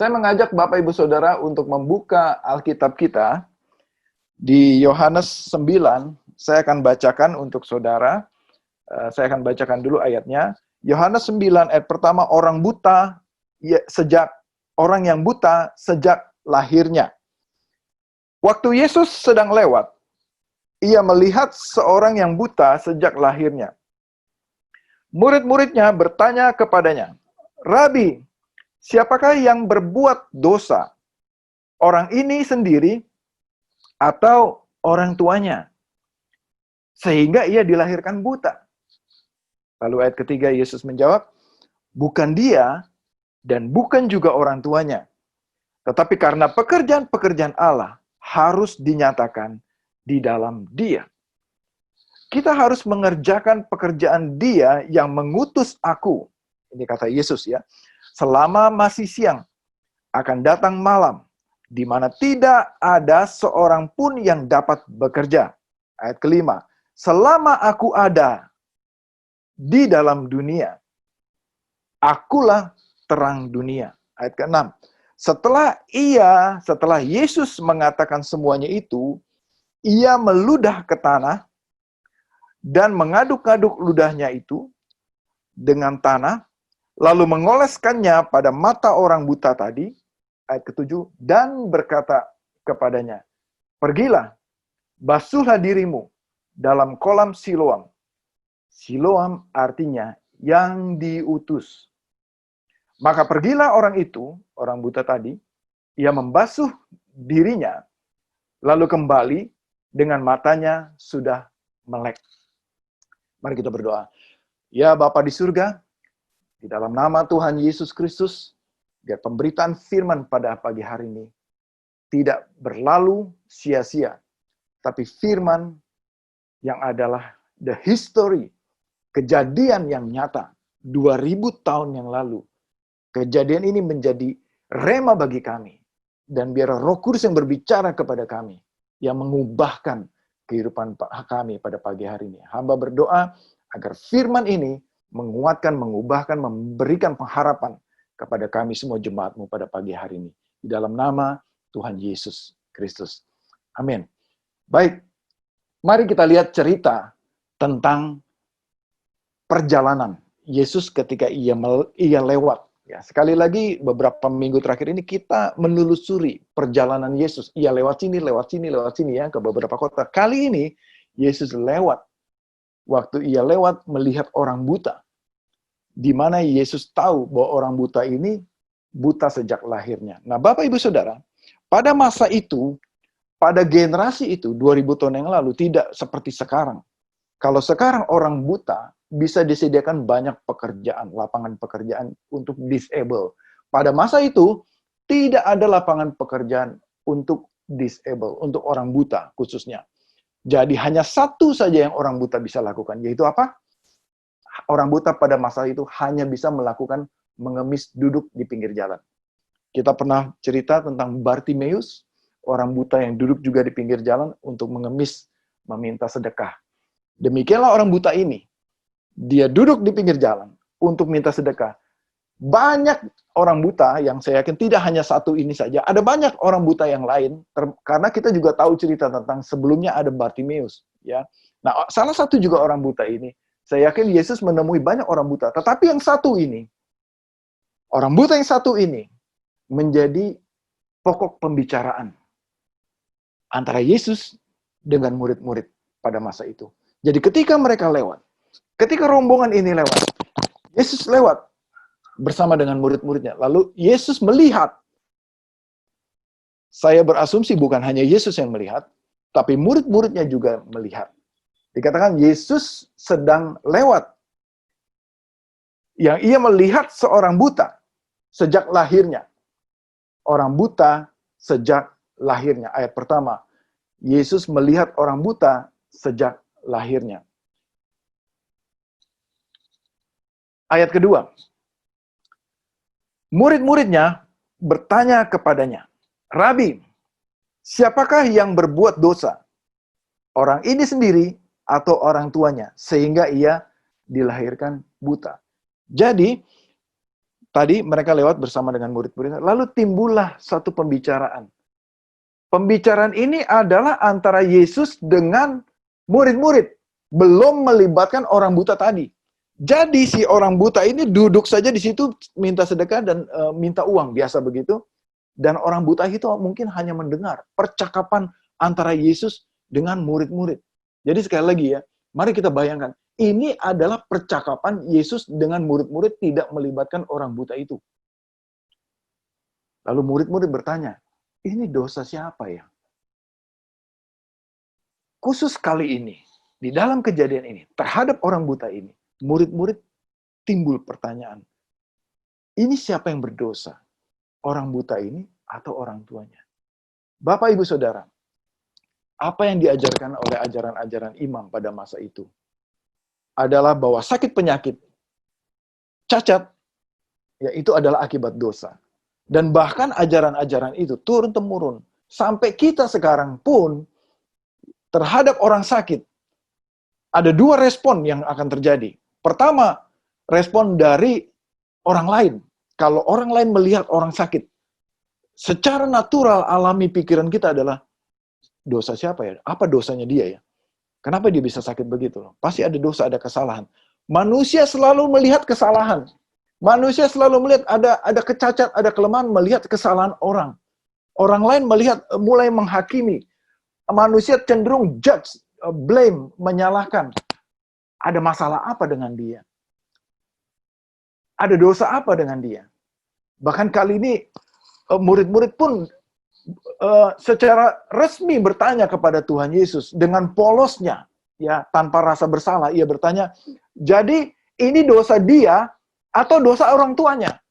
Saya mengajak Bapak Ibu Saudara untuk membuka Alkitab kita di Yohanes 9. Saya akan bacakan untuk saudara. Saya akan bacakan dulu ayatnya. Yohanes 9 ayat pertama, orang yang buta sejak lahirnya. Waktu Yesus sedang lewat, ia melihat seorang yang buta sejak lahirnya. Murid-muridnya bertanya kepadanya, "Rabi, siapakah yang berbuat dosa? Orang ini sendiri atau orang tuanya? Sehingga ia dilahirkan buta." Lalu ayat ketiga Yesus menjawab, "Bukan dia dan bukan juga orang tuanya. Tetapi karena pekerjaan-pekerjaan Allah harus dinyatakan di dalam dia. Kita harus mengerjakan pekerjaan dia yang mengutus aku." Ini kata Yesus ya. "Selama masih siang, akan datang malam, di mana tidak ada seorang pun yang dapat bekerja." Ayat kelima, "Selama aku ada di dalam dunia, akulah terang dunia." Ayat ke-6, setelah Yesus mengatakan semuanya itu, ia meludah ke tanah dan mengaduk-aduk ludahnya itu dengan tanah, lalu mengoleskannya pada mata orang buta tadi. Ayat ke-7, dan berkata kepadanya, "Pergilah, basuhlah dirimu dalam kolam Siloam." Siloam artinya yang diutus. Maka pergilah orang itu, orang buta tadi, ia membasuh dirinya, lalu kembali dengan matanya sudah melek. Mari kita berdoa. Ya Bapa di surga, di dalam nama Tuhan Yesus Kristus, biar pemberitaan firman pada pagi hari ini tidak berlalu sia-sia, tapi firman yang adalah the history, kejadian yang nyata 2000 tahun yang lalu. Kejadian ini menjadi rema bagi kami. Dan biar Roh Kudus yang berbicara kepada kami, yang mengubahkan kehidupan kami pada pagi hari ini. Hamba berdoa agar firman ini menguatkan, mengubahkan, memberikan pengharapan kepada kami semua jemaat-Mu pada pagi hari ini. Di dalam nama Tuhan Yesus Kristus. Amin. Baik, mari kita lihat cerita tentang perjalanan Yesus ketika ia lewat. Ya, sekali lagi beberapa minggu terakhir ini kita menelusuri perjalanan Yesus. Ia lewat sini ya ke beberapa kota. Kali ini Yesus lewat. Waktu ia lewat melihat orang buta. Di mana Yesus tahu bahwa orang buta ini buta sejak lahirnya. Nah, Bapak Ibu Saudara, pada masa itu, pada generasi itu 2000 tahun yang lalu tidak seperti sekarang. Kalau sekarang orang buta bisa disediakan banyak pekerjaan, lapangan pekerjaan untuk disable. Pada masa itu, tidak ada lapangan pekerjaan untuk disable, untuk orang buta khususnya. Jadi hanya satu saja yang orang buta bisa lakukan, yaitu apa? Orang buta pada masa itu hanya bisa melakukan mengemis duduk di pinggir jalan. Kita pernah cerita tentang Bartimeus, orang buta yang duduk juga di pinggir jalan untuk mengemis, meminta sedekah. Demikianlah orang buta ini. Dia duduk di pinggir jalan untuk minta sedekah. Banyak orang buta yang saya yakin tidak hanya satu ini saja. Ada banyak orang buta yang lain. Karena kita juga tahu cerita tentang sebelumnya ada Bartimeus. Ya. Nah, salah satu juga orang buta ini. Saya yakin Yesus menemui banyak orang buta. Tetapi yang satu ini, orang buta yang satu ini, menjadi pokok pembicaraan antara Yesus dengan murid-murid pada masa itu. Jadi ketika mereka lewat, ketika rombongan ini lewat, Yesus lewat bersama dengan murid-muridnya. Lalu Yesus melihat. Saya berasumsi bukan hanya Yesus yang melihat, tapi murid-muridnya juga melihat. Dikatakan Yesus sedang lewat. Yang ia melihat seorang buta sejak lahirnya. Orang buta sejak lahirnya. Ayat pertama, Yesus melihat orang buta sejak lahirnya. Ayat kedua, murid-muridnya bertanya kepadanya, "Rabi, siapakah yang berbuat dosa? Orang ini sendiri atau orang tuanya, sehingga ia dilahirkan buta?" Jadi, Tadi mereka lewat bersama dengan murid-muridnya, lalu timbullah satu pembicaraan. Pembicaraan ini adalah antara Yesus dengan murid-murid, belum melibatkan orang buta tadi. Jadi si orang buta ini duduk saja di situ, minta sedekah dan minta uang, biasa begitu. Dan orang buta itu mungkin hanya mendengar percakapan antara Yesus dengan murid-murid. Jadi sekali lagi ya, mari kita bayangkan, ini adalah percakapan Yesus dengan murid-murid tidak melibatkan orang buta itu. Lalu murid-murid bertanya, ini dosa siapa ya? Khusus kali ini, di dalam kejadian ini, terhadap orang buta ini, murid-murid timbul pertanyaan, ini siapa yang berdosa? Orang buta ini atau orang tuanya? Bapak, Ibu, Saudara, apa yang diajarkan oleh ajaran-ajaran imam pada masa itu? Adalah bahwa sakit penyakit, cacat, ya itu adalah akibat dosa. Dan bahkan ajaran-ajaran itu turun-temurun. Sampai kita sekarang pun, terhadap orang sakit, ada dua respon yang akan terjadi. Pertama, respon dari orang lain. Kalau orang lain melihat orang sakit, secara natural, alami pikiran kita adalah, dosa siapa ya? Apa dosanya dia ya? Kenapa dia bisa sakit begitu? Pasti ada dosa, ada kesalahan. Manusia selalu melihat kesalahan. Manusia selalu melihat ada kecacat, ada kelemahan, melihat kesalahan orang. Orang lain melihat, mulai menghakimi. Manusia cenderung judge, blame, menyalahkan. Ada masalah apa dengan dia? Ada dosa apa dengan dia? Bahkan kali ini, murid-murid pun secara resmi bertanya kepada Tuhan Yesus dengan polosnya, ya, tanpa rasa bersalah. Ia bertanya, jadi ini dosa dia atau dosa orang tuanya?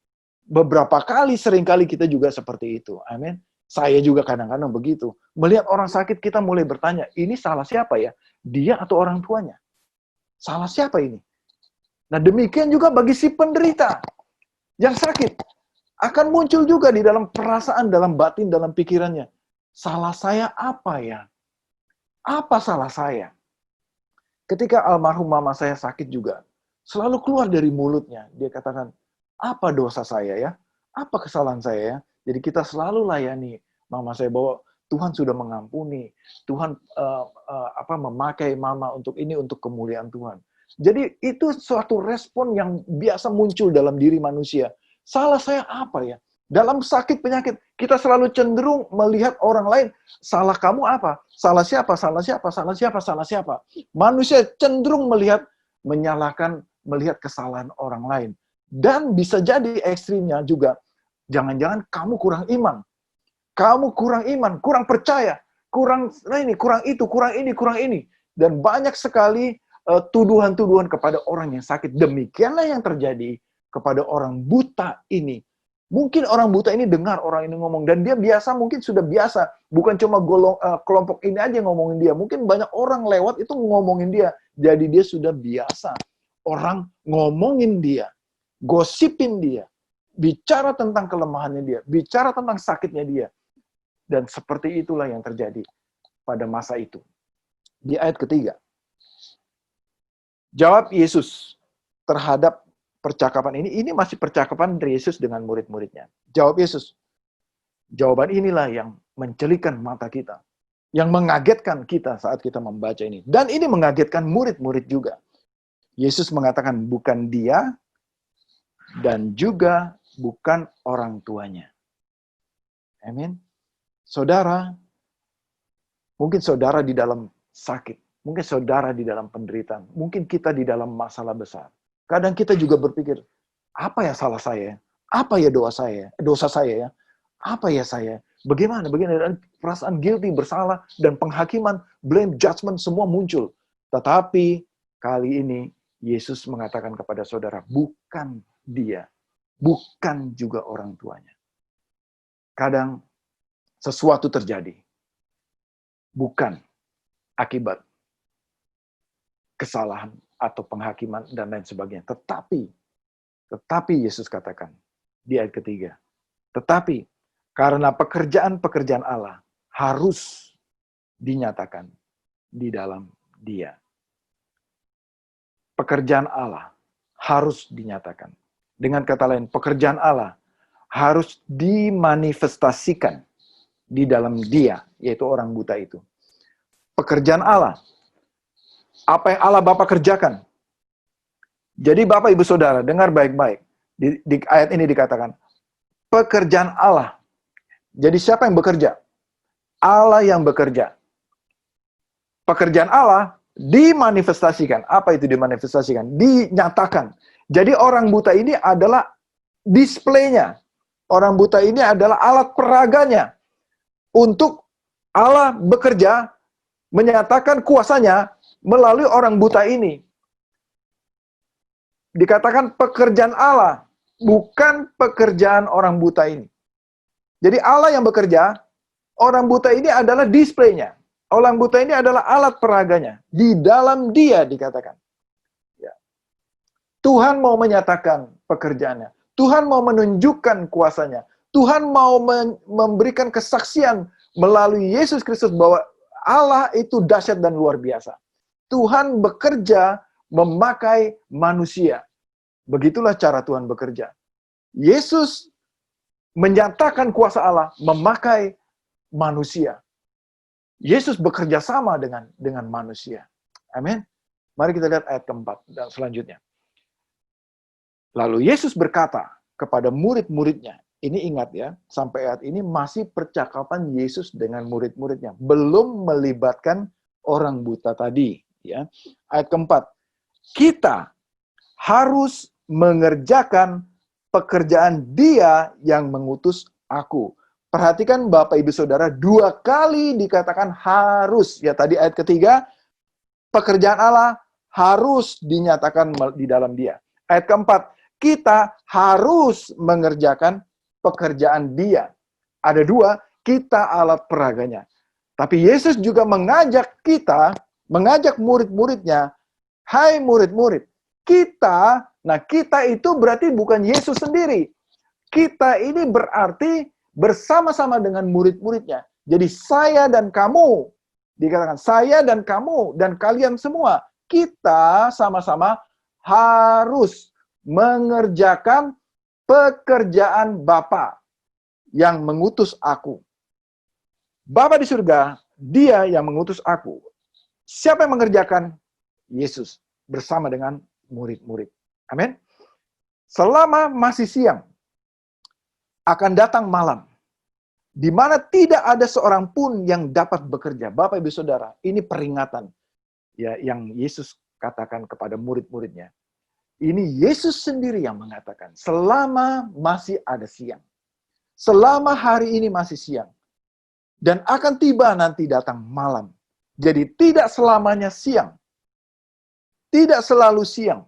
Beberapa kali, seringkali kita juga seperti itu. Amin. Saya juga kadang-kadang begitu. Melihat orang sakit, kita mulai bertanya, ini salah siapa ya? Dia atau orang tuanya? Salah siapa ini? Nah, demikian juga bagi si penderita yang sakit. Akan muncul juga di dalam perasaan, dalam batin, dalam pikirannya. Salah saya apa ya? Apa salah saya? Ketika almarhum mama saya sakit juga, selalu keluar dari mulutnya. Dia katakan, apa dosa saya ya? Apa kesalahan saya ya? Jadi kita selalu layani mama saya bahwa Tuhan sudah mengampuni. Tuhan memakai mama untuk ini, untuk kemuliaan Tuhan. Jadi itu suatu respon yang biasa muncul dalam diri manusia. Salah saya apa ya? Dalam sakit penyakit, kita selalu cenderung melihat orang lain. Salah kamu apa? Salah siapa? Salah siapa? Salah siapa? Salah siapa? Manusia cenderung melihat, menyalahkan, melihat kesalahan orang lain. Dan bisa jadi ekstrimnya juga, jangan-jangan kamu kurang iman. Kamu kurang iman, kurang percaya, kurang ini, kurang itu, kurang ini, kurang ini. Dan banyak sekali tuduhan-tuduhan kepada orang yang sakit. Demikianlah yang terjadi kepada orang buta ini. Mungkin orang buta ini dengar orang ini ngomong, dan dia biasa, mungkin sudah biasa. Bukan cuma kelompok ini aja yang ngomongin dia. Mungkin banyak orang lewat itu ngomongin dia. Jadi dia sudah biasa. Orang ngomongin dia, gosipin dia, bicara tentang kelemahannya dia, bicara tentang sakitnya dia. Dan seperti itulah yang terjadi pada masa itu. Di ayat ketiga, jawab Yesus terhadap percakapan ini masih percakapan dari Yesus dengan murid-muridnya. Jawab Yesus. Jawaban inilah yang mencelikan mata kita. Yang mengagetkan kita saat kita membaca ini. Dan ini mengagetkan murid-murid juga. Yesus mengatakan bukan dia dan juga bukan orang tuanya. Amin. Saudara, mungkin saudara di dalam sakit. Mungkin saudara di dalam penderitaan. Mungkin kita di dalam masalah besar. Kadang kita juga berpikir, apa ya salah saya? Apa ya dosa saya ya? Apa ya saya? Bagaimana? Dan perasaan guilty, bersalah, dan penghakiman, blame, judgment, semua muncul. Tetapi kali ini Yesus mengatakan kepada saudara, bukan dia, bukan juga orang tuanya. Kadang sesuatu terjadi, bukan akibat kesalahan atau penghakiman dan lain sebagainya. Tetapi Yesus katakan di ayat ketiga, tetapi karena pekerjaan-pekerjaan Allah harus dinyatakan di dalam dia. Pekerjaan Allah harus dinyatakan. Dengan kata lain, pekerjaan Allah harus dimanifestasikan di dalam dia, yaitu orang buta itu. Pekerjaan Allah, apa yang Allah Bapa kerjakan. Jadi Bapak Ibu Saudara, dengar baik-baik. Di ayat ini dikatakan, pekerjaan Allah. Jadi siapa yang bekerja? Allah yang bekerja. Pekerjaan Allah dimanifestasikan. Apa itu dimanifestasikan? Dinyatakan. Jadi orang buta ini adalah displaynya. Orang buta ini adalah alat peraganya. Untuk Allah bekerja, menyatakan kuasanya melalui orang buta ini. Dikatakan pekerjaan Allah, bukan pekerjaan orang buta ini. Jadi Allah yang bekerja, orang buta ini adalah displaynya. Orang buta ini adalah alat peraganya. Di dalam dia dikatakan. Ya. Tuhan mau menyatakan pekerjaannya. Tuhan mau menunjukkan kuasanya. Tuhan mau memberikan kesaksian melalui Yesus Kristus bahwa Allah itu dahsyat dan luar biasa. Tuhan bekerja memakai manusia. Begitulah cara Tuhan bekerja. Yesus menyatakan kuasa Allah memakai manusia. Yesus bekerja sama dengan manusia. Amin. Mari kita lihat ayat keempat dan selanjutnya. Lalu Yesus berkata kepada murid-muridnya. Ini ingat ya, sampai ayat ini masih percakapan Yesus dengan murid-muridnya. Belum melibatkan orang buta tadi. Ya. Ayat keempat. Kita harus mengerjakan pekerjaan Dia yang mengutus aku. Perhatikan Bapak Ibu Saudara, 2 kali dikatakan harus. Ya tadi ayat ketiga, pekerjaan Allah harus dinyatakan di dalam Dia. Ayat keempat, kita harus mengerjakan pekerjaan Dia. Ada 2, kita alat peraganya. Tapi Yesus juga mengajak kita, mengajak murid-muridnya, hai murid-murid, kita itu berarti bukan Yesus sendiri. Kita ini berarti bersama-sama dengan murid-muridnya. Jadi saya dan kamu, dikatakan saya dan kamu dan kalian semua, kita sama-sama harus mengerjakan pekerjaan Bapa yang mengutus aku. Bapa di surga, Dia yang mengutus aku. Siapa yang mengerjakan? Yesus bersama dengan murid-murid. Amin. Selama masih siang, akan datang malam, di mana tidak ada seorang pun yang dapat bekerja. Bapak Ibu Saudara, ini peringatan ya yang Yesus katakan kepada murid-muridnya. Ini Yesus sendiri yang mengatakan, selama masih ada siang, selama hari ini masih siang, dan akan tiba nanti datang malam. Jadi tidak selamanya siang, tidak selalu siang.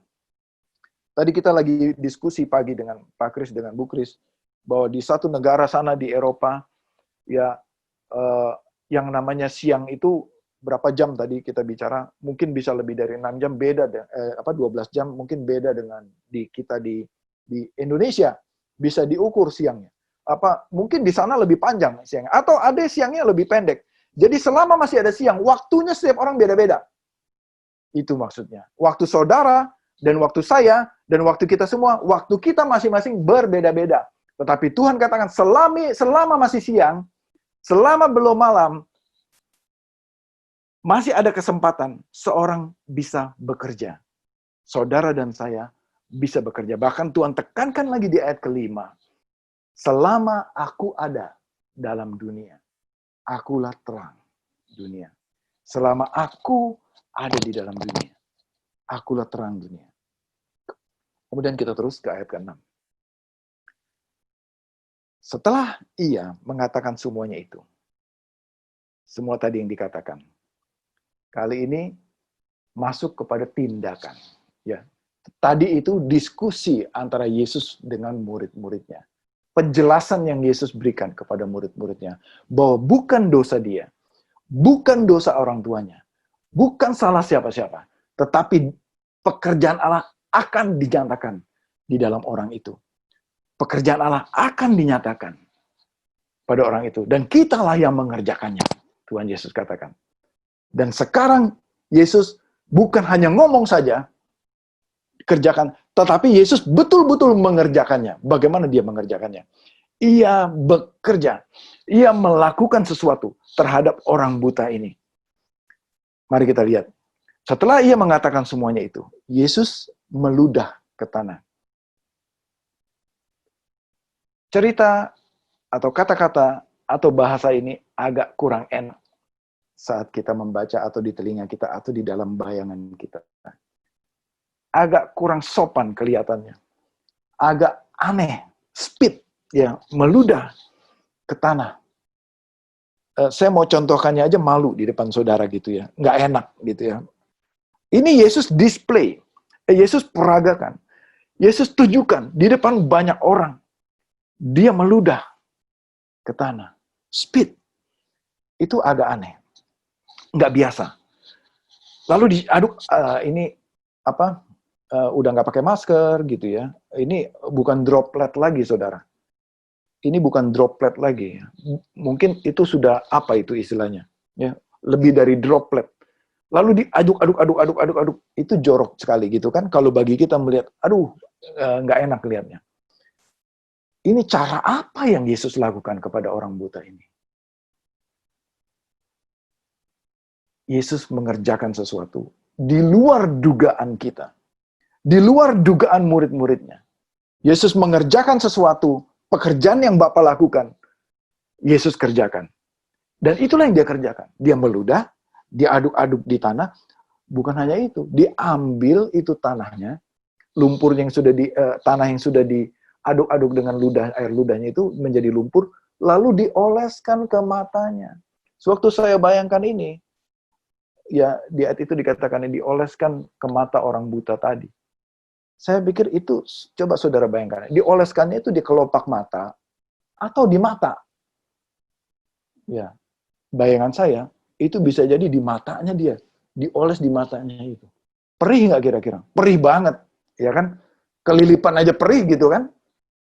Tadi kita lagi diskusi pagi dengan Pak Kris, dengan Bu Kris, bahwa di satu negara sana di Eropa, ya yang namanya siang itu berapa jam tadi kita bicara, mungkin bisa lebih dari 6 jam, beda 12 jam mungkin beda dengan kita di Indonesia, bisa diukur siangnya. Mungkin di sana lebih panjang siangnya, atau ada siangnya lebih pendek. Jadi selama masih ada siang, waktunya setiap orang beda-beda. Itu maksudnya. Waktu saudara dan waktu saya dan waktu kita semua, waktu kita masing-masing berbeda-beda. Tetapi Tuhan katakan selama masih siang, selama belum malam, masih ada kesempatan seorang bisa bekerja. Saudara dan saya bisa bekerja. Bahkan Tuhan tekankan lagi di ayat kelima. Selama aku ada dalam dunia, akulah terang dunia. Selama aku ada di dalam dunia, akulah terang dunia. Kemudian kita terus ke ayat ke-6. Setelah ia mengatakan semuanya itu, semua tadi yang dikatakan, kali ini masuk kepada tindakan. Ya, tadi itu diskusi antara Yesus dengan murid-muridnya. Penjelasan yang Yesus berikan kepada murid-muridnya, bahwa bukan dosa dia, bukan dosa orang tuanya, bukan salah siapa-siapa, tetapi pekerjaan Allah akan dinyatakan di dalam orang itu. Pekerjaan Allah akan dinyatakan pada orang itu. Dan kitalah yang mengerjakannya. Tuhan Yesus katakan. Dan sekarang Yesus bukan hanya ngomong saja. kerjakan. Tetapi Yesus betul-betul mengerjakannya. Bagaimana dia mengerjakannya? Ia bekerja. Ia melakukan sesuatu terhadap orang buta ini. Mari kita lihat. Setelah ia mengatakan semuanya itu, Yesus meludah ke tanah. Cerita atau kata-kata atau bahasa ini agak kurang enak saat kita membaca atau di telinga kita atau di dalam bayangan kita. Agak kurang sopan kelihatannya. Agak aneh, spit, ya, meludah ke tanah. Saya mau contohkannya aja malu di depan saudara gitu ya. Nggak enak gitu ya. Ini Yesus display. Yesus peragakan. Yesus tunjukkan di depan banyak orang. Dia meludah ke tanah. Spit. Itu agak aneh. Nggak biasa. Lalu diaduk, ini apa? Udah nggak pakai masker gitu ya. Ini bukan droplet lagi, saudara. Ini bukan droplet lagi. Mungkin itu sudah apa itu istilahnya? Ya, lebih dari droplet. Lalu diaduk. Itu jorok sekali gitu kan. Kalau bagi kita melihat, aduh, nggak enak lihatnya. Ini cara apa yang Yesus lakukan kepada orang buta ini? Yesus mengerjakan sesuatu di luar dugaan kita. Di luar dugaan murid-muridnya. Yesus mengerjakan sesuatu, pekerjaan yang Bapa lakukan, Yesus kerjakan. Dan itulah yang dia kerjakan. Dia meludah, diaduk-aduk di tanah. Bukan hanya itu, diambil itu tanahnya, lumpur yang sudah tanah yang sudah diaduk-aduk dengan air ludahnya itu menjadi lumpur, lalu dioleskan ke matanya. Sewaktu saya bayangkan ini, ya di ayat itu dikatakan dioleskan ke mata orang buta tadi. Saya pikir itu, coba saudara bayangkan, dioleskannya itu di kelopak mata atau di mata. Ya, bayangan saya, itu bisa jadi di matanya dia, dioles di matanya itu. Perih nggak kira-kira? Perih banget, ya kan? Kelilipan aja perih gitu kan?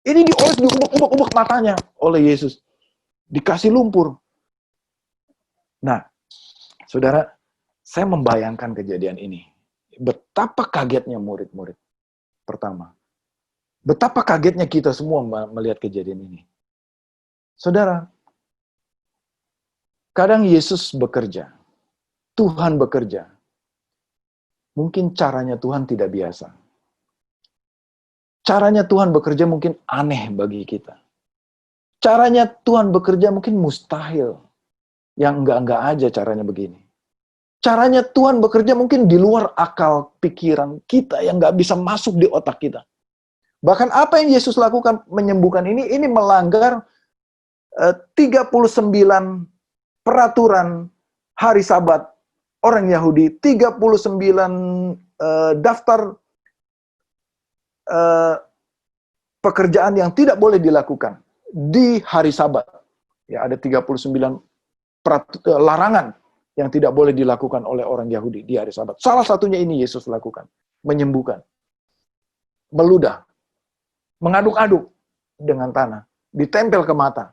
Ini dioles di ubek-ubek matanya oleh Yesus. Dikasih lumpur. Nah, saudara, saya membayangkan kejadian ini. Betapa kagetnya murid-murid. Pertama, betapa kagetnya kita semua melihat kejadian ini. Saudara, kadang Yesus bekerja, Tuhan bekerja. Mungkin caranya Tuhan tidak biasa. Caranya Tuhan bekerja mungkin aneh bagi kita. Caranya Tuhan bekerja mungkin mustahil. Yang enggak-enggak aja caranya begini. Caranya Tuhan bekerja mungkin di luar akal pikiran kita yang nggak bisa masuk di otak kita. Bahkan apa yang Yesus lakukan menyembuhkan ini melanggar 39 peraturan hari Sabat orang Yahudi, 39 daftar pekerjaan yang tidak boleh dilakukan di hari Sabat. Ya, ada 39 larangan yang tidak boleh dilakukan oleh orang Yahudi di hari Sabat. Salah satunya ini Yesus lakukan, menyembuhkan, meludah, mengaduk-aduk dengan tanah, ditempel ke mata.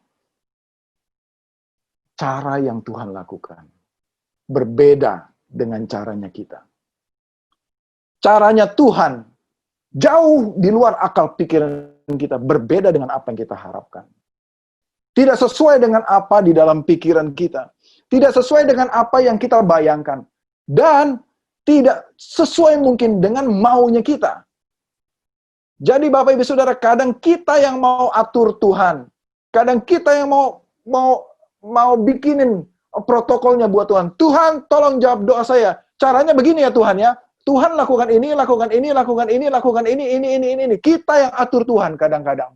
Cara yang Tuhan lakukan berbeda dengan caranya kita. Caranya Tuhan jauh di luar akal pikiran kita, berbeda dengan apa yang kita harapkan. Tidak sesuai dengan apa di dalam pikiran kita. Tidak sesuai dengan apa yang kita bayangkan. Dan tidak sesuai mungkin dengan maunya kita. Jadi Bapak Ibu Saudara, kadang kita yang mau atur Tuhan. Kadang kita yang mau bikinin protokolnya buat Tuhan. Tuhan, tolong jawab doa saya. Caranya begini ya Tuhan ya. Tuhan lakukan ini, lakukan ini, lakukan ini, lakukan ini. Kita yang atur Tuhan kadang-kadang.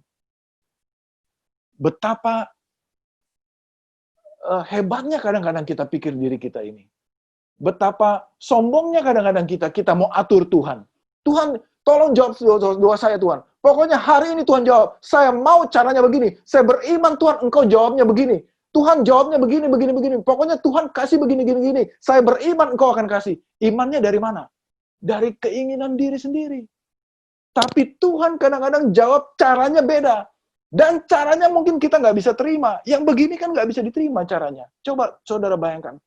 Betapa hebatnya kadang-kadang kita pikir diri kita ini. Betapa sombongnya kadang-kadang kita mau atur Tuhan. Tuhan, tolong jawab doa saya Tuhan. Pokoknya hari ini Tuhan jawab. Saya mau caranya begini. Saya beriman Tuhan, Engkau jawabnya begini. Tuhan jawabnya begini. Pokoknya Tuhan kasih begini. Saya beriman Engkau akan kasih. Imannya dari mana? Dari keinginan diri sendiri. Tapi Tuhan kadang-kadang jawab caranya beda. Dan caranya mungkin kita nggak bisa terima. Yang begini kan nggak bisa diterima caranya. Coba saudara bayangkan.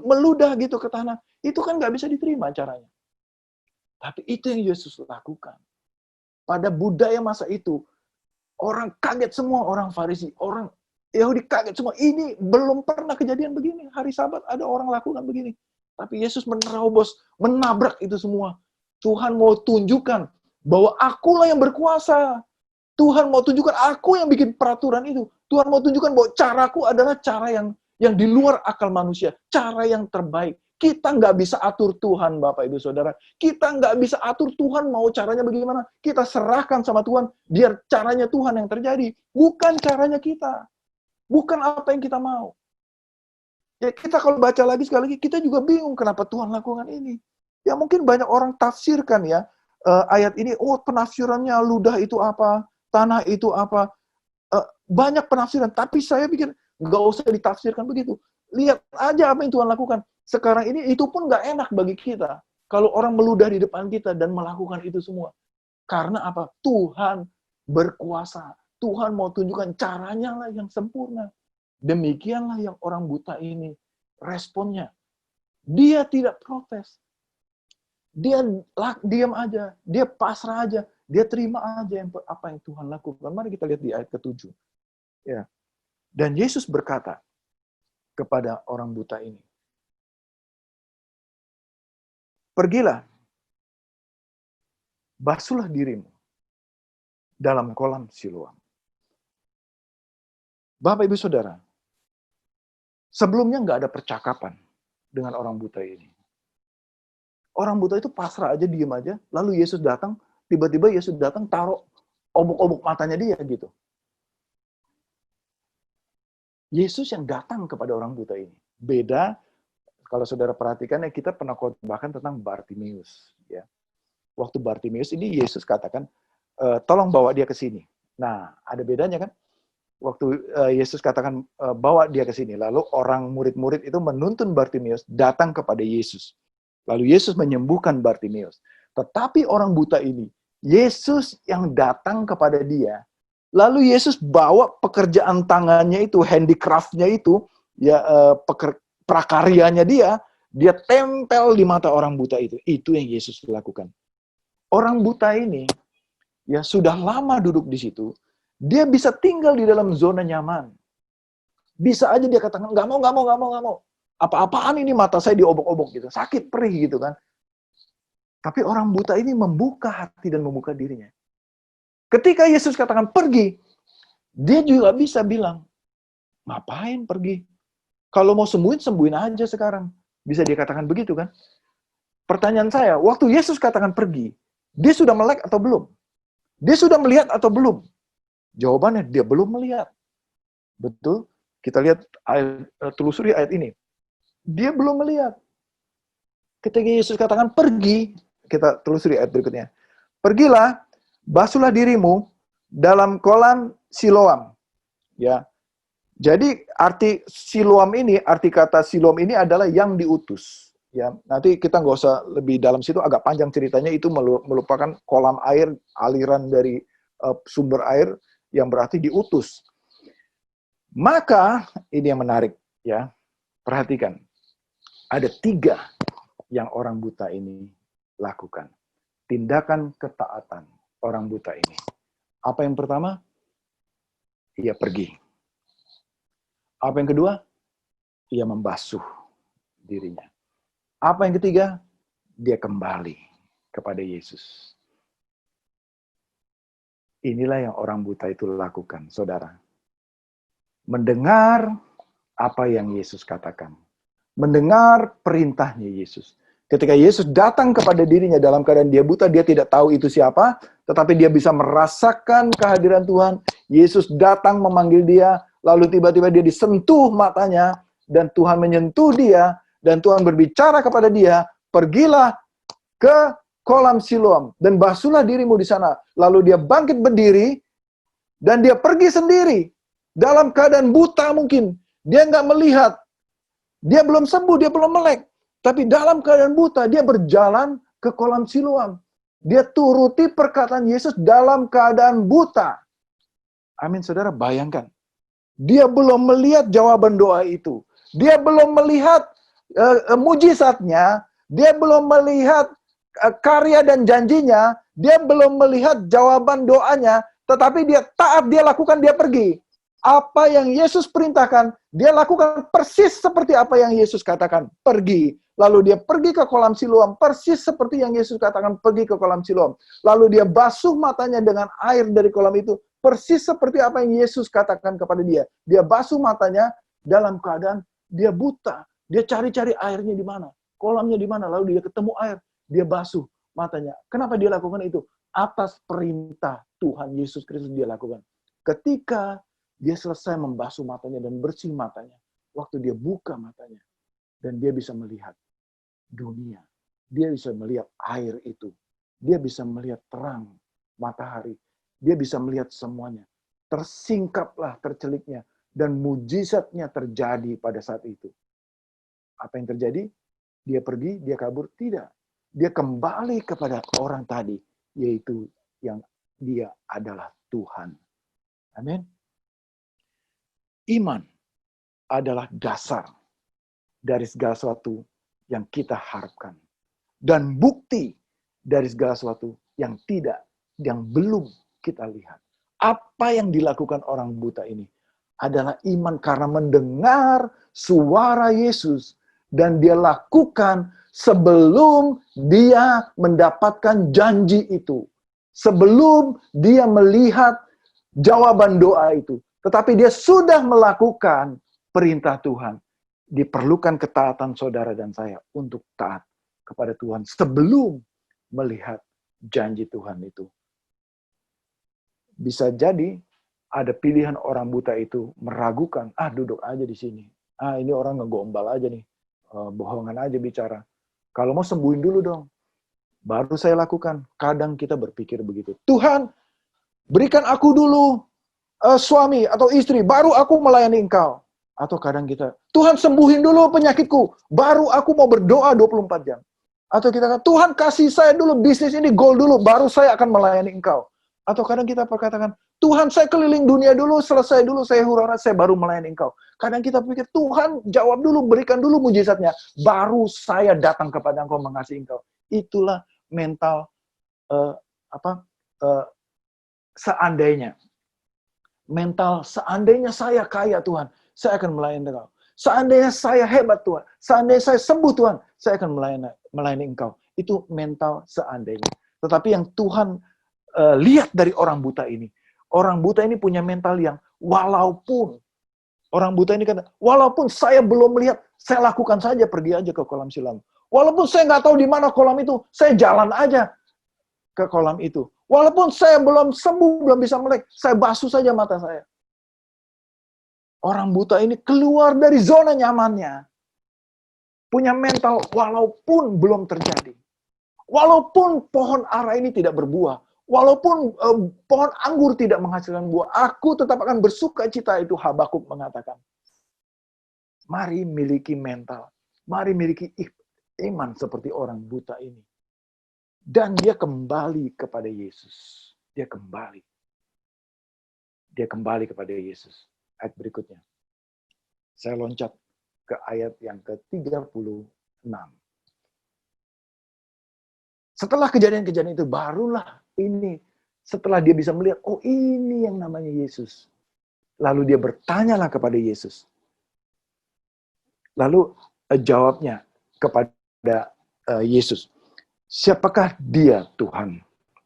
Meludah gitu ke tanah. Itu kan nggak bisa diterima caranya. Tapi itu yang Yesus lakukan. Pada budaya masa itu, orang kaget semua, orang Farisi, orang Yahudi kaget semua. Ini belum pernah kejadian begini. Hari Sabat ada orang lakukan begini. Tapi Yesus menerobos, menabrak itu semua. Tuhan mau tunjukkan bahwa akulah yang berkuasa. Tuhan mau tunjukkan aku yang bikin peraturan itu. Tuhan mau tunjukkan bahwa caraku adalah cara yang di luar akal manusia. Cara yang terbaik. Kita nggak bisa atur Tuhan, Bapak, Ibu, Saudara. Kita nggak bisa atur Tuhan mau caranya bagaimana. Kita serahkan sama Tuhan, biar caranya Tuhan yang terjadi. Bukan caranya kita. Bukan apa yang kita mau. Ya, kita kalau baca lagi sekali lagi, kita juga bingung kenapa Tuhan lakukan ini. Ya mungkin banyak orang tafsirkan ya, ayat ini, oh penafsirannya ludah itu apa, tanah itu apa. Banyak penafsiran, tapi saya pikir nggak usah ditafsirkan begitu. Lihat aja apa yang Tuhan lakukan. Sekarang ini itu pun nggak enak bagi kita. Kalau orang meludah di depan kita dan melakukan itu semua. Karena apa? Tuhan berkuasa. Tuhan mau tunjukkan caranya lah yang sempurna. Demikianlah yang orang buta ini responnya. Dia tidak protes. Dia diam aja. Dia pasrah aja. Dia terima aja apa yang Tuhan lakukan. Mari kita lihat di ayat ke-7. Ya. Dan Yesus berkata kepada orang buta ini, pergilah, basuhlah dirimu dalam kolam Siloam. Bapak, Ibu, Saudara, sebelumnya nggak ada percakapan dengan orang buta ini. Orang buta itu pasrah aja, diem aja, lalu Yesus datang, tiba-tiba Yesus datang, taruh obok-obok matanya dia gitu. Yesus yang datang kepada orang buta ini. Beda, kalau saudara perhatikan, ya kita pernah khotbahkan tentang Bartimeus. Ya. Waktu Bartimeus ini Yesus katakan, tolong bawa dia ke sini. Nah, ada bedanya kan? Waktu Yesus katakan, bawa dia ke sini. Lalu orang murid-murid itu menuntun Bartimeus datang kepada Yesus. Lalu Yesus menyembuhkan Bartimeus. Tetapi orang buta ini, Yesus yang datang kepada dia, lalu Yesus bawa pekerjaan tangannya itu, handicraft-nya itu, ya prakaryanya dia tempel di mata orang buta itu. Itu yang Yesus lakukan. Orang buta ini, ya sudah lama duduk di situ, dia bisa tinggal di dalam zona nyaman. Bisa aja dia katakan, nggak mau. Apa-apaan ini mata saya diobok-obok gitu, sakit, perih gitu kan. Tapi orang buta ini membuka hati dan membuka dirinya. Ketika Yesus katakan pergi, dia juga bisa bilang, ngapain pergi? Kalau mau sembuhin aja sekarang. Bisa dia katakan begitu kan? Pertanyaan saya, waktu Yesus katakan pergi, dia sudah melek atau belum? Dia sudah melihat atau belum? Jawabannya, dia belum melihat. Betul? Kita lihat, telusuri ayat ini. Dia belum melihat. Ketika Yesus katakan pergi, kita telusuri ayat berikutnya. Pergilah, basuhlah dirimu dalam kolam Siloam. Ya. Jadi arti Siloam ini, arti kata Siloam ini adalah yang diutus. Ya, nanti kita nggak usah lebih dalam situ, agak panjang ceritanya, itu merupakan kolam air, aliran dari sumber air yang berarti diutus. Maka ini yang menarik, ya. Perhatikan, ada 3 yang orang buta ini lakukan. Tindakan ketaatan orang buta ini. Apa yang pertama? Ia pergi. Apa yang kedua? Ia membasuh dirinya. Apa yang ketiga? Dia kembali kepada Yesus. Inilah yang orang buta itu lakukan, saudara. Mendengar apa yang Yesus katakan. Mendengar perintahnya Yesus. Ketika Yesus datang kepada dirinya dalam keadaan dia buta, dia tidak tahu itu siapa, tetapi dia bisa merasakan kehadiran Tuhan. Yesus datang memanggil dia, lalu tiba-tiba dia disentuh matanya, dan Tuhan menyentuh dia, dan Tuhan berbicara kepada dia, pergilah ke kolam Siloam, dan basuhlah dirimu di sana. Lalu dia bangkit berdiri, dan dia pergi sendiri, dalam keadaan buta mungkin. Dia nggak melihat, dia belum sembuh, dia belum melek. Tapi dalam keadaan buta, dia berjalan ke kolam Siloam. Dia turuti perkataan Yesus dalam keadaan buta. Amin, saudara, bayangkan. Dia belum melihat jawaban doa itu. Dia belum melihat mujizatnya. Dia belum melihat karya dan janjinya, dia belum melihat jawaban doanya, tetapi dia taat, dia lakukan, dia pergi. Apa yang Yesus perintahkan, dia lakukan persis seperti apa yang Yesus katakan, pergi. Lalu dia pergi ke kolam Siloam, persis seperti yang Yesus katakan, pergi ke kolam Siloam. Lalu dia basuh matanya dengan air dari kolam itu, persis seperti apa yang Yesus katakan kepada dia. Dia basuh matanya dalam keadaan dia buta. Dia cari-cari airnya di mana, kolamnya di mana, lalu dia ketemu air. Dia basuh matanya. Kenapa dia lakukan itu? Atas perintah Tuhan Yesus Kristus dia lakukan. Ketika dia selesai membasuh matanya dan bersih matanya, waktu dia buka matanya, dan dia bisa melihat dunia. Dia bisa melihat air itu. Dia bisa melihat terang matahari. Dia bisa melihat semuanya. Tersingkaplah terceliknya. Dan mujizatnya terjadi pada saat itu. Apa yang terjadi? Dia pergi, dia kabur? Tidak. Dia kembali kepada orang tadi, yaitu yang dia adalah Tuhan. Amin. Iman adalah dasar dari segala sesuatu yang kita harapkan. Dan bukti dari segala sesuatu yang belum kita lihat. Apa yang dilakukan orang buta ini adalah iman karena mendengar suara Yesus dan dia lakukan sebelum dia mendapatkan janji itu. Sebelum dia melihat jawaban doa itu. Tetapi dia sudah melakukan perintah Tuhan. Diperlukan ketaatan saudara dan saya untuk taat kepada Tuhan sebelum melihat janji Tuhan itu. Bisa jadi ada pilihan orang buta itu meragukan, duduk aja di sini. Ini orang ngegombal aja nih. Bohongan aja bicara. Kalau mau sembuhin dulu dong. Baru saya lakukan. Kadang kita berpikir begitu. Tuhan, berikan aku dulu suami atau istri, baru aku melayani engkau. Atau kadang kita, Tuhan sembuhin dulu penyakitku, baru aku mau berdoa 24 jam. Atau kita katakan, Tuhan kasih saya dulu bisnis ini goal dulu, baru saya akan melayani engkau. Atau kadang kita perkatakan, Tuhan saya keliling dunia dulu, selesai dulu saya hura-hura, saya baru melayani engkau. Kadang kita pikir, Tuhan jawab dulu, berikan dulu mujizatnya, baru saya datang kepada engkau mengasihi engkau. Itulah mental seandainya. Mental seandainya saya kaya Tuhan, saya akan melayani engkau. Seandainya saya hebat Tuhan, seandainya saya sembuh Tuhan, saya akan melayani engkau. Itu mental seandainya. Tetapi yang Tuhan lihat dari orang buta ini punya mental yang walaupun orang buta ini kata, walaupun saya belum melihat, saya lakukan saja, pergi aja ke kolam Siloam. Walaupun saya nggak tahu di mana kolam itu, saya jalan aja ke kolam itu. Walaupun saya belum sembuh, belum bisa melek, saya basuh saja mata saya. Orang buta ini keluar dari zona nyamannya. Punya mental walaupun belum terjadi. Walaupun pohon ara ini tidak berbuah. Walaupun pohon anggur tidak menghasilkan buah. Aku tetap akan bersuka cita, itu Habakuk mengatakan. Mari miliki mental. Mari miliki iman seperti orang buta ini. Dan dia kembali kepada Yesus. Dia kembali kepada Yesus. Ayat berikutnya. Saya loncat ke ayat yang ke-36. Setelah kejadian-kejadian itu, barulah ini. Setelah dia bisa melihat, oh ini yang namanya Yesus. Lalu dia bertanyalah kepada Yesus. Lalu jawabnya kepada Yesus. Siapakah dia Tuhan?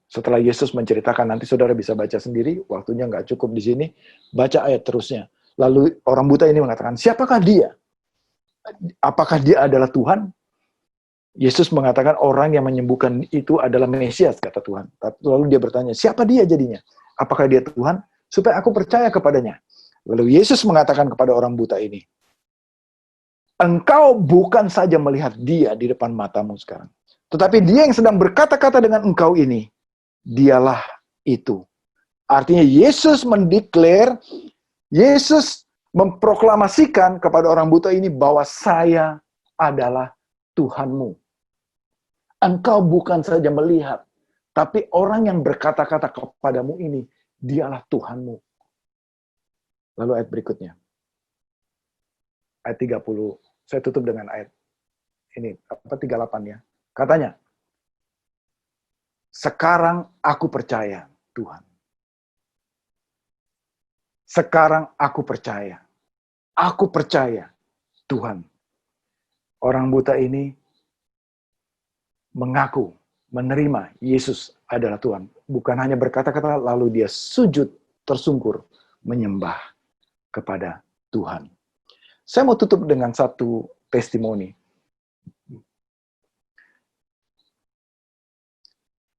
Setelah Yesus menceritakan, nanti saudara bisa baca sendiri, waktunya nggak cukup di sini, baca ayat terusnya. Lalu orang buta ini mengatakan, siapakah dia? Apakah dia adalah Tuhan? Yesus mengatakan orang yang menyembuhkan itu adalah Mesias, kata Tuhan. Lalu dia bertanya, siapa dia jadinya? Apakah dia Tuhan? Supaya aku percaya kepadanya. Lalu Yesus mengatakan kepada orang buta ini, engkau bukan saja melihat dia di depan matamu sekarang, tetapi dia yang sedang berkata-kata dengan engkau ini, dialah itu. Artinya Yesus mendeklar, Yesus memproklamasikan kepada orang buta ini bahwa saya adalah Tuhanmu. Engkau bukan saja melihat, tapi orang yang berkata-kata kepadamu ini, dialah Tuhanmu. Lalu ayat berikutnya. Ayat 30. Saya tutup dengan ayat ini, 38 ya. Katanya, Sekarang aku percaya, Tuhan. Sekarang aku percaya. Aku percaya, Tuhan. Orang buta ini mengaku, menerima Yesus adalah Tuhan. Bukan hanya berkata-kata, lalu dia sujud tersungkur, menyembah kepada Tuhan. Saya mau tutup dengan satu testimoni.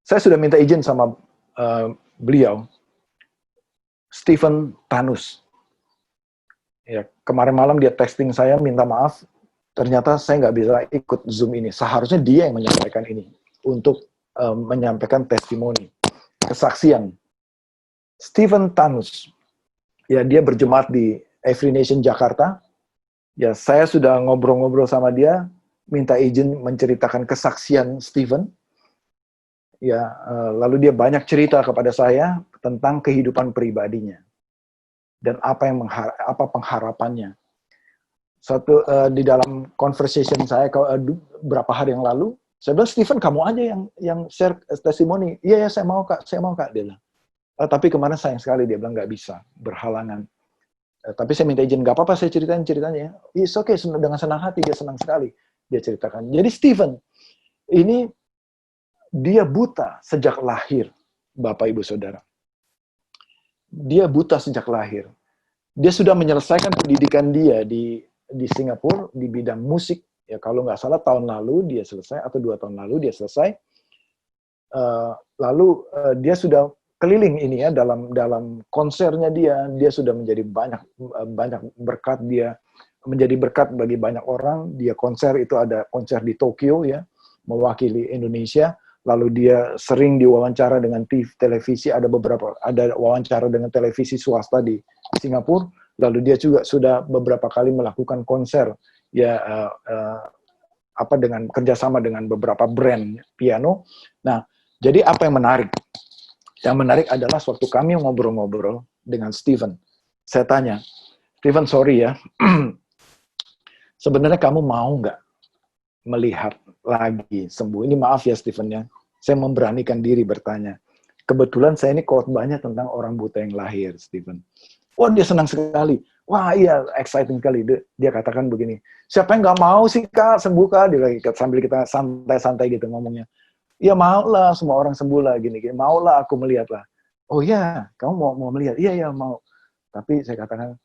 Saya sudah minta izin sama beliau, Stephen Tanus. Ya, kemarin malam dia texting saya, minta maaf, ternyata saya nggak bisa ikut Zoom ini. Seharusnya dia yang menyampaikan ini, untuk menyampaikan testimoni, kesaksian. Stephen Tanus, ya dia berjemaat di Every Nation Jakarta. Ya, saya sudah ngobrol-ngobrol sama dia, minta izin menceritakan kesaksian Stephen. Ya, lalu dia banyak cerita kepada saya tentang kehidupan pribadinya dan apa pengharapannya. Di dalam conversation saya beberapa hari yang lalu, saya bilang, Stephen, kamu aja yang share testimoni. Iya, ya, saya mau kak, dia bilang. Tapi kemarin sayang sekali, dia bilang nggak bisa, berhalangan. Tapi saya minta izin, nggak apa-apa saya ceritain ceritanya. It's okay, dengan senang hati, dia senang sekali dia ceritakan. Jadi Stephen, ini dia buta sejak lahir, Bapak Ibu Saudara. Dia buta sejak lahir. Dia sudah menyelesaikan pendidikan dia di Singapura di bidang musik. Ya kalau nggak salah tahun lalu dia selesai, atau 2 tahun lalu dia selesai. Lalu dia sudah keliling ini ya dalam konsernya dia sudah menjadi banyak berkat, dia menjadi berkat bagi banyak orang. Dia konser itu ada konser di Tokyo ya, mewakili Indonesia. Lalu dia sering diwawancara dengan televisi, ada wawancara dengan televisi swasta di Singapura. Lalu dia juga sudah beberapa kali melakukan konser ya dengan kerjasama dengan beberapa brand piano. Nah, jadi apa yang menarik? Yang menarik adalah waktu kami ngobrol-ngobrol dengan Stephen. Saya tanya, Stephen, sorry ya, sebenarnya kamu mau nggak melihat lagi sembuh? Ini maaf ya Stephen ya, saya memberanikan diri bertanya. Kebetulan saya ini khotbahnya tentang orang buta yang lahir, Stephen. Wah, dia senang sekali. Wah, iya, exciting sekali. Dia katakan begini, siapa yang nggak mau sih Kak, sembuh Kak? Dia sambil kita santai-santai gitu ngomongnya. Ya mau lah, semua orang sembuh lah, gini-gini. Mau lah aku melihat lah. Oh iya, kamu mau melihat? Iya, mau. Tapi saya katakan,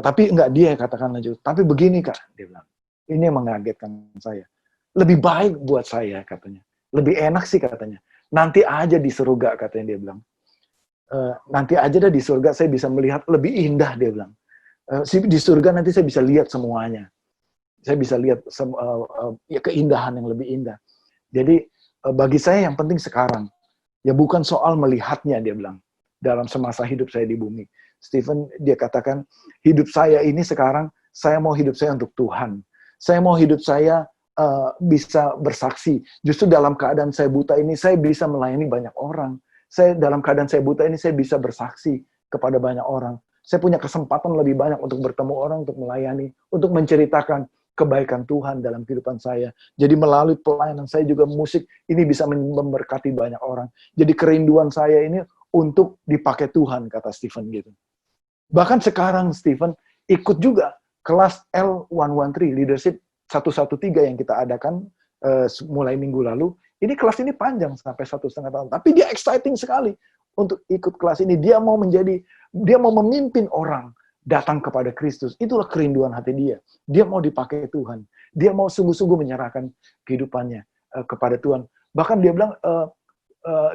tapi enggak, dia katakan lanjut. Tapi begini Kak, dia bilang. Ini yang mengagetkan saya. Lebih baik buat saya, katanya. Lebih enak sih katanya. Nanti aja di surga, katanya dia bilang. Nanti aja dah di surga saya bisa melihat lebih indah, dia bilang. Di surga nanti saya bisa lihat semuanya. Saya bisa lihat ya keindahan yang lebih indah. Jadi bagi saya yang penting sekarang. Ya bukan soal melihatnya, dia bilang. Dalam semasa hidup saya di bumi. Stephen, dia katakan, hidup saya ini sekarang, saya mau hidup saya untuk Tuhan. Saya mau hidup saya bisa bersaksi. Justru dalam keadaan saya buta ini, saya bisa melayani banyak orang. Dalam keadaan saya buta ini, saya bisa bersaksi kepada banyak orang. Saya punya kesempatan lebih banyak untuk bertemu orang, untuk melayani, untuk menceritakan kebaikan Tuhan dalam kehidupan saya. Jadi melalui pelayanan saya juga musik ini bisa memberkati banyak orang. Jadi kerinduan saya ini untuk dipakai Tuhan, kata Stephen gitu. Bahkan sekarang Stephen ikut juga kelas L113 Leadership 113 yang kita adakan mulai minggu lalu. Ini kelas ini panjang sampai 1,5 tahun. Tapi dia exciting sekali untuk ikut kelas ini. Dia mau memimpin orang datang kepada Kristus. Itulah kerinduan hati dia. Dia mau dipakai Tuhan. Dia mau sungguh-sungguh menyerahkan kehidupannya kepada Tuhan. Bahkan dia bilang,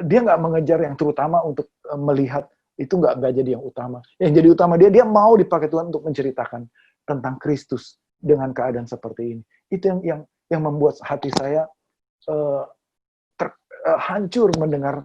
dia nggak mengejar yang terutama untuk melihat, itu nggak jadi yang utama. Yang jadi utama dia mau dipakai Tuhan untuk menceritakan tentang Kristus dengan keadaan seperti ini. Itu yang membuat hati saya hancur mendengar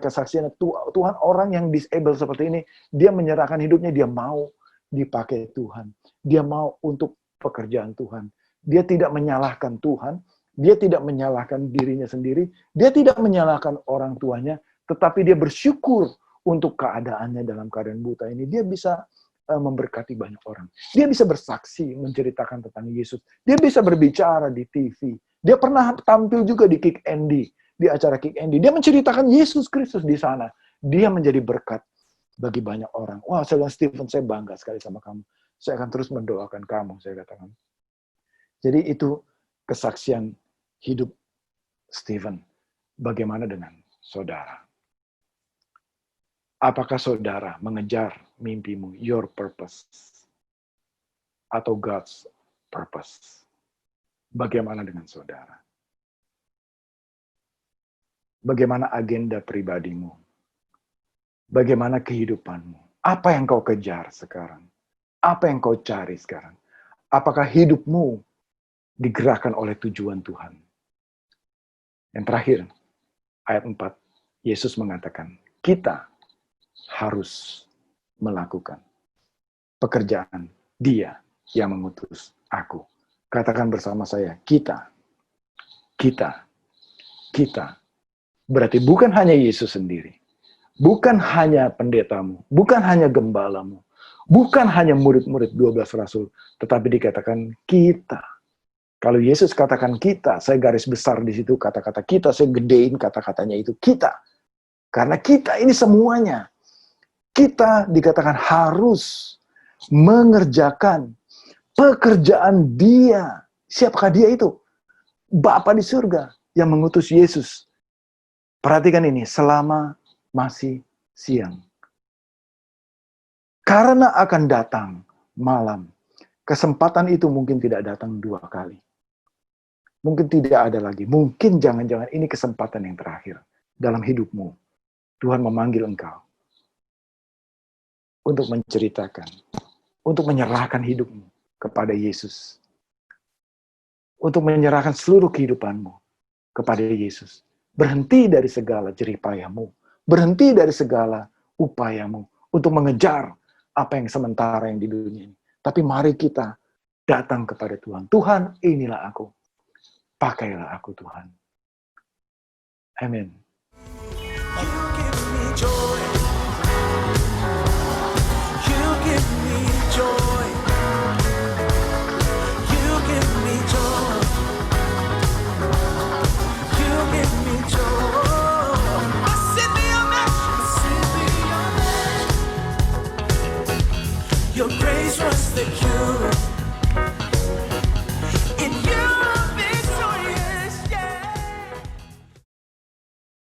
kesaksian Tuhan. Orang yang disable seperti ini, dia menyerahkan hidupnya, dia mau dipakai Tuhan. Dia mau untuk pekerjaan Tuhan. Dia tidak menyalahkan Tuhan, dia tidak menyalahkan dirinya sendiri, dia tidak menyalahkan orang tuanya, tetapi dia bersyukur untuk keadaannya dalam keadaan buta ini. Dia bisa memberkati banyak orang. Dia bisa bersaksi, menceritakan tentang Yesus. Dia bisa berbicara di TV. Dia pernah tampil juga di Kick Andy. di acara Kick Andy. Dia menceritakan Yesus Kristus di sana. Dia menjadi berkat bagi banyak orang. Wah, saya bilang, Stephen, saya bangga sekali sama kamu. Saya akan terus mendoakan kamu, saya katakan. Jadi itu kesaksian hidup Stephen. Bagaimana dengan saudara? Apakah saudara mengejar mimpimu, your purpose, atau God's purpose? Bagaimana dengan saudara? Bagaimana agenda pribadimu? Bagaimana kehidupanmu? Apa yang kau kejar sekarang? Apa yang kau cari sekarang? Apakah hidupmu digerakkan oleh tujuan Tuhan? Yang terakhir, ayat 4, Yesus mengatakan, kita harus melakukan pekerjaan Dia yang mengutus aku. Katakan bersama saya, kita. Berarti bukan hanya Yesus sendiri. Bukan hanya pendetamu, bukan hanya gembalamu, bukan hanya murid-murid 12 rasul, tetapi dikatakan kita. Kalau Yesus katakan kita, saya garis besar di situ kata-kata kita, saya gedein kata-katanya itu kita. Karena kita ini semuanya. Kita dikatakan harus mengerjakan pekerjaan Dia. Siapakah Dia itu? Bapa di surga yang mengutus Yesus. Perhatikan ini, selama masih siang. Karena akan datang malam. Kesempatan itu mungkin tidak datang 2 kali. Mungkin tidak ada lagi. Mungkin jangan-jangan ini kesempatan yang terakhir dalam hidupmu. Tuhan memanggil engkau untuk menceritakan, untuk menyerahkan hidupmu kepada Yesus. Untuk menyerahkan seluruh kehidupanmu kepada Yesus. Berhenti dari segala jerih payahmu. Berhenti dari segala upayamu untuk mengejar apa yang sementara yang di dunia ini. Tapi mari kita datang kepada Tuhan. Tuhan, inilah aku. Pakailah aku, Tuhan. Amin.